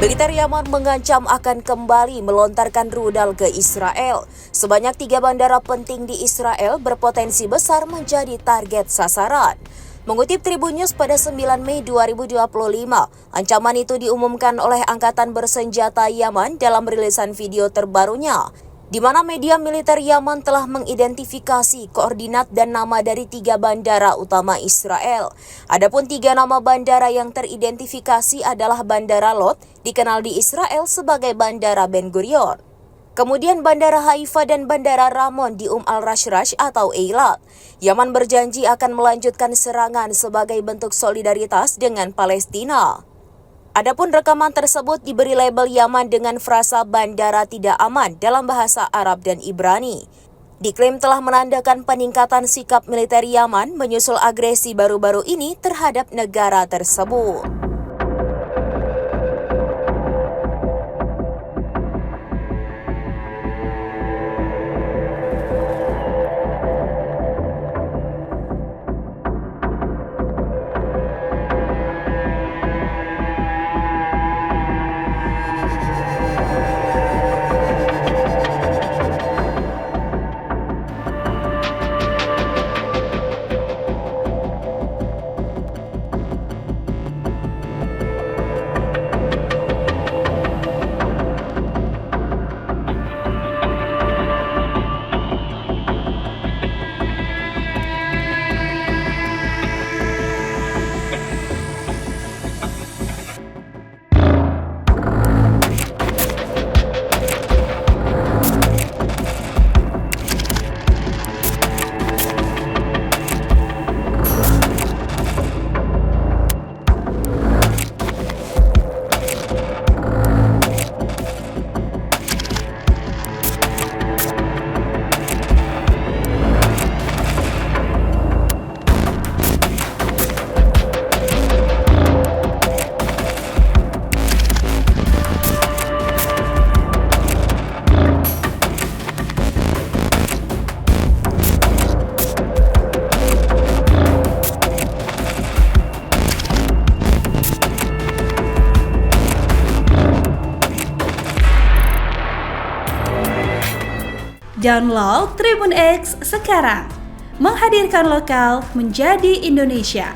Militer Yaman mengancam akan kembali melontarkan rudal ke Israel. Sebanyak 3 bandara penting di Israel berpotensi besar menjadi target sasaran. Mengutip Tribun News pada 9 Mei 2025, ancaman itu diumumkan oleh Angkatan Bersenjata Yaman dalam rilisan video terbarunya, di mana media militer Yaman telah mengidentifikasi koordinat dan nama dari 3 bandara utama Israel. Adapun 3 nama bandara yang teridentifikasi adalah Bandara Lot, dikenal di Israel sebagai Bandara Ben Gurion. Kemudian Bandara Haifa dan Bandara Ramon di al-Rashrash atau Eilat. Yaman berjanji akan melanjutkan serangan sebagai bentuk solidaritas dengan Palestina. Adapun rekaman tersebut diberi label Yaman dengan frasa bandara tidak aman dalam bahasa Arab dan Ibrani. Diklaim telah menandakan peningkatan sikap militer Yaman menyusul agresi baru-baru ini terhadap negara tersebut. Download Tribun X sekarang, menghadirkan lokal menjadi Indonesia.